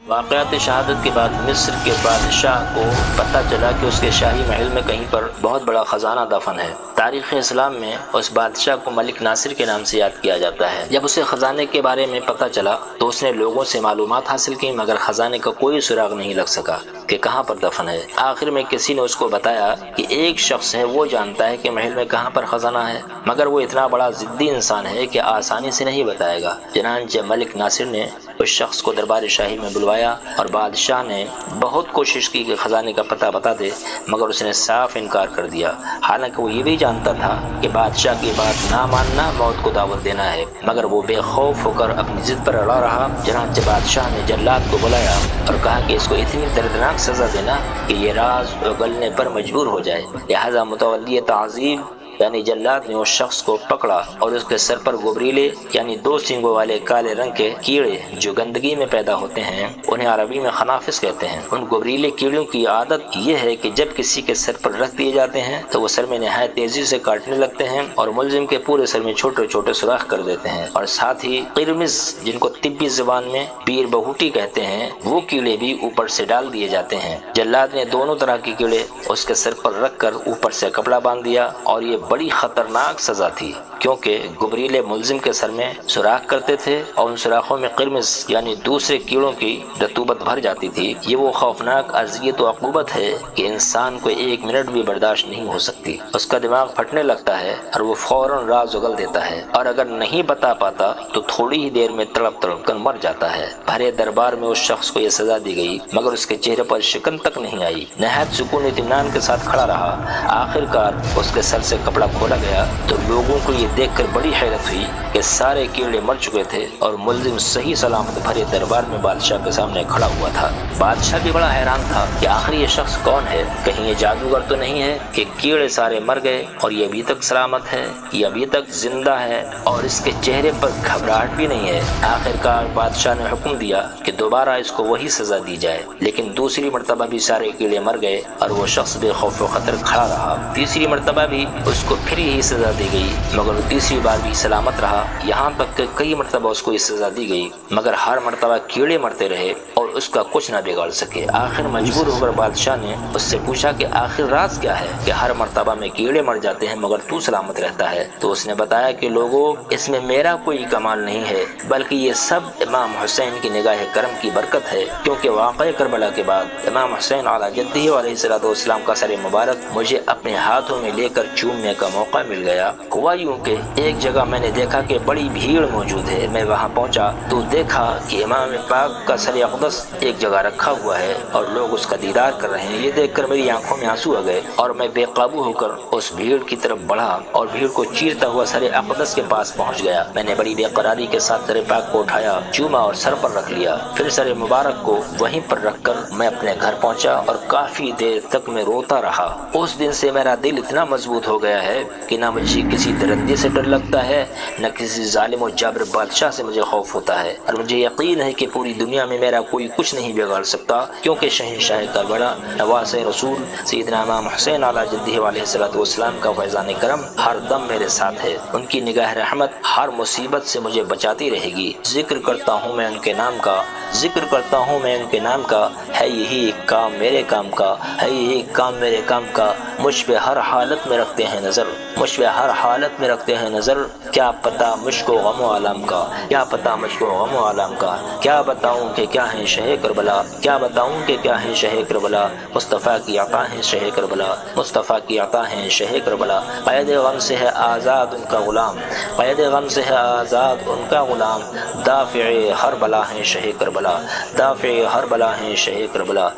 واقعات شہادت کے بعد مصر کے بادشاہ کو پتہ چلا کہ اس کے شاہی محل میں کہیں پر بہت بڑا خزانہ دفن ہے۔ تاریخ اسلام میں اس بادشاہ کو ملک ناصر کے نام سے یاد کیا جاتا ہے۔ جب اسے خزانے کے بارے میں پتہ چلا تو اس نے لوگوں سے معلومات حاصل کی، مگر خزانے کا کوئی سراغ نہیں لگ سکا کہ کہاں پر دفن ہے۔ آخر میں کسی نے اس کو بتایا کہ ایک شخص ہے، وہ جانتا ہے کہ محل میں کہاں پر خزانہ ہے، مگر وہ اتنا بڑا ضدی انسان ہے کہ آسانی سے نہیں بتائے گا۔ چنانچہ ملک ناصر نے اس شخص کو دربار شاہی میں بلوایا اور بادشاہ نے بہت کوشش کی کہ خزانے کا پتہ بتا دے، مگر اس نے صاف انکار کر دیا۔ حالانکہ وہ یہ بھی جانتا تھا کہ بادشاہ کی بات نہ ماننا موت کو دعوت دینا ہے، مگر وہ بے خوف ہو کر اپنی ضد پر اڑا رہا۔ چنانچہ بادشاہ نے جلاد کو بلایا اور کہا کہ اس کو اتنی دردناک سزا دینا کہ یہ راز اگلنے پر مجبور ہو جائے۔ لہذا متولی تعذیب یعنی جلاد نے اس شخص کو پکڑا اور اس کے سر پر گبریلے یعنی 2 سینگوں والے کالے رنگ کے کیڑے جو گندگی میں پیدا ہوتے ہیں، انہیں عربی میں خنافس کہتے ہیں۔ ان گبریلے کیڑوں کی عادت یہ ہے کہ جب کسی کے سر پر رکھ دیے جاتے ہیں تو وہ سر میں نہایت تیزی سے کاٹنے لگتے ہیں اور ملزم کے پورے سر میں چھوٹے چھوٹے سوراخ کر دیتے ہیں، اور ساتھ ہی قرمز جن کو طبی زبان میں پیر بہوٹی کہتے ہیں، وہ کیڑے بھی اوپر سے ڈال دیے جاتے ہیں۔ جلاد نے دونوں طرح کے کیڑے اس کے سر پر رکھ کر اوپر سے کپڑا باندھ دیا، اور یہ بڑی خطرناک سزا تھی کیونکہ گبریلے ملزم کے سر میں سوراخ کرتے تھے اور ان سوراخوں میں قرمز یعنی دوسرے کیڑوں کی رطوبت بھر جاتی تھی۔ یہ وہ خوفناک اذیت و عقوبت ہے کہ انسان کو 1 منٹ بھی برداشت نہیں ہو سکتی۔ اس کا دماغ پھٹنے لگتا ہے اور وہ فوراً راز اگل دیتا ہے، اور اگر نہیں بتا پاتا تو تھوڑی ہی دیر میں تڑپ تڑپ کر مر جاتا ہے۔ بھرے دربار میں اس شخص کو یہ سزا دی گئی، مگر اس کے چہرے پر شکن تک نہیں آئی، نہایت سکون اطمینان کے ساتھ کھڑا رہا۔ آخرکار اس کے سر سے کپڑا کھولا گیا تو لوگوں کو یہ دیکھ کر بڑی حیرت ہوئی کہ سارے کیڑے مر چکے تھے اور ملزم صحیح سلامت بھرے دربار میں بادشاہ کے سامنے کھڑا ہوا تھا۔ بادشاہ بھی بڑا حیران تھا کہ آخر یہ شخص کون ہے، کہیں یہ جادوگر تو نہیں ہے کہ کیڑے سارے مر گئے اور یہ ابھی تک سلامت ہے، یہ ابھی تک زندہ ہے اور اس کے چہرے پر گھبراہٹ بھی نہیں ہے۔ آخرکار بادشاہ نے حکم دیا کہ دوبارہ اس کو وہی سزا دی جائے، لیکن دوسری مرتبہ بھی سارے کیڑے مر گئے اور وہ شخص بے خوف و خطر کھڑا رہا۔ تیسری مرتبہ بھی اس کو پھر یہی سزا دی گئی، مگر وہ تیسری بار بھی سلامت رہا، یہاں تک کہ کئی مرتبہ اس کو یہ سزا دی گئی، مگر ہر مرتبہ کیڑے مرتے رہے اور اس کا کچھ نہ بگاڑ سکے۔ آخر مجبور ہو کر بادشاہ نے اس سے پوچھا کہ آخر راز کیا ہے کہ ہر مرتبہ میں کیڑے مر جاتے ہیں مگر تو سلامت رہتا ہے؟ تو اس نے بتایا کہ لوگوں، اس میں میرا کوئی کمال نہیں ہے، بلکہ یہ سب امام حسین کی نگاہ کرم کی برکت ہے، کیونکہ واقعہ کربلا کے بعد امام حسین علیہ جدہ علیہ الصلوۃ والسلام کا سر مبارک مجھے اپنے ہاتھوں میں لے کر چومنے کا موقع مل گیا۔ ہوا یوں کہ ایک جگہ میں نے دیکھا کہ بڑی بھیڑ موجود ہے۔ میں وہاں پہنچا تو دیکھا کہ امام پاک کا سر اقدس ایک جگہ رکھا ہوا ہے اور لوگ اس کا دیدار کر رہے ہیں۔ یہ دیکھ کر میری آنکھوں میں آنسو آ گئے اور میں بے قابو ہو کر اس بھیڑ کی طرف بڑھا اور بھیڑ کو چیرتا ہوا سر اقدس کے پاس پہنچ گیا۔ میں نے بڑی بے قراری کے ساتھ سر پاک کو اٹھایا، چوما اور سر پر رکھ لیا، پھر سر مبارک کو وہیں پر رکھ کر میں اپنے گھر پہنچا اور کافی دیر تک میں روتا رہا۔ اس دن سے میرا دل اتنا مضبوط ہو گیا ہے کہ نہ مجھے کسی درندے سے ڈر لگتا ہے، نہ کسی ظالم و جابر بادشاہ سے مجھے خوف ہوتا ہے، اور مجھے یقین ہے کہ پوری دنیا میں میرا کوئی کچھ نہیں بگاڑ سکتا، کیونکہ شہنشاہ کربلا نواز رسول سیدنا امام حسین علیہ جدہ علیہ الصلوۃ والسلام کا فیضان کرم ہر دم میرے ساتھ ہے۔ ان کی نگاہ رحمت ہر مصیبت سے مجھے بچاتی رہے گی۔ ذکر کرتا ہوں میں ان کے نام کا، ذکر کرتا ہوں میں ان کے نام کا، ہے یہی ایک کام میرے کام کا، ہے یہی ایک کام میرے کام کا، مجھ پہ ہر حالت میں رکھتے ہیں نظر، مجھ پہ ہر حالت میں رکھتے ہیں نظر، کیا پتہ مجھ کو غم و عالم کا، کیا پتہ مجھ کو غم و عالم کا، کیا بتاؤں کہ کیا ہے شہ کربلا، کیا بتاؤں کہ کیا ہے شہ کربلا، مصطفیٰ کی عطا ہے شہ کربلا، مصطفیٰ کی عطا ہے شہ کربلا، قید غم سے ہے آزاد ان کا غلام، قید غم سے ہے آزاد ان کا غلام، دافع ہر بلا ہے شہ کربلا، دافع ہر بلا ہے شہ کربلا،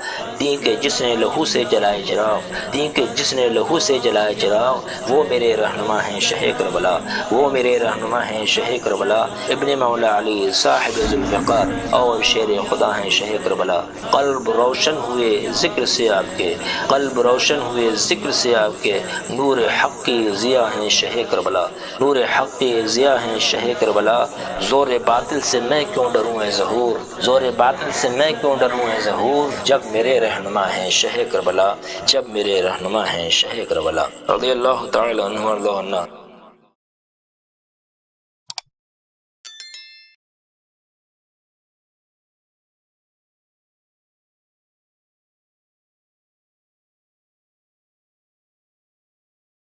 دین کے جس نے لہو سے جلائے چراغ، دین کے جس نے لہو سے جلائے چراغ، وہ میرے رہنما ہیں شہ کربلا، وہ میرے رہنما ہیں شہ کربلا، ابن مولا علی صاحب ذوالفقار اور شیر خدا ہیں شہ کربلا۔ قلب روشن ہوئے ذکر سے آپ کے، قلب روشن ہوئے ذکر سے آپ کے، نور حق کی ضیا ہیں شہ کربلا، نور حق کی ضیا ہیں شہ کربلا، زور باطل سے میں کیوں ڈروں اے ظہور، زور باطل سے میں کیوں ڈروں اے ظہور، جب میرے رہنما ہیں شہ کربلا، جب میرے رہنما ہیں شہ کربلا۔ رضی اللہ تعالی عنہ وارضہ عنا۔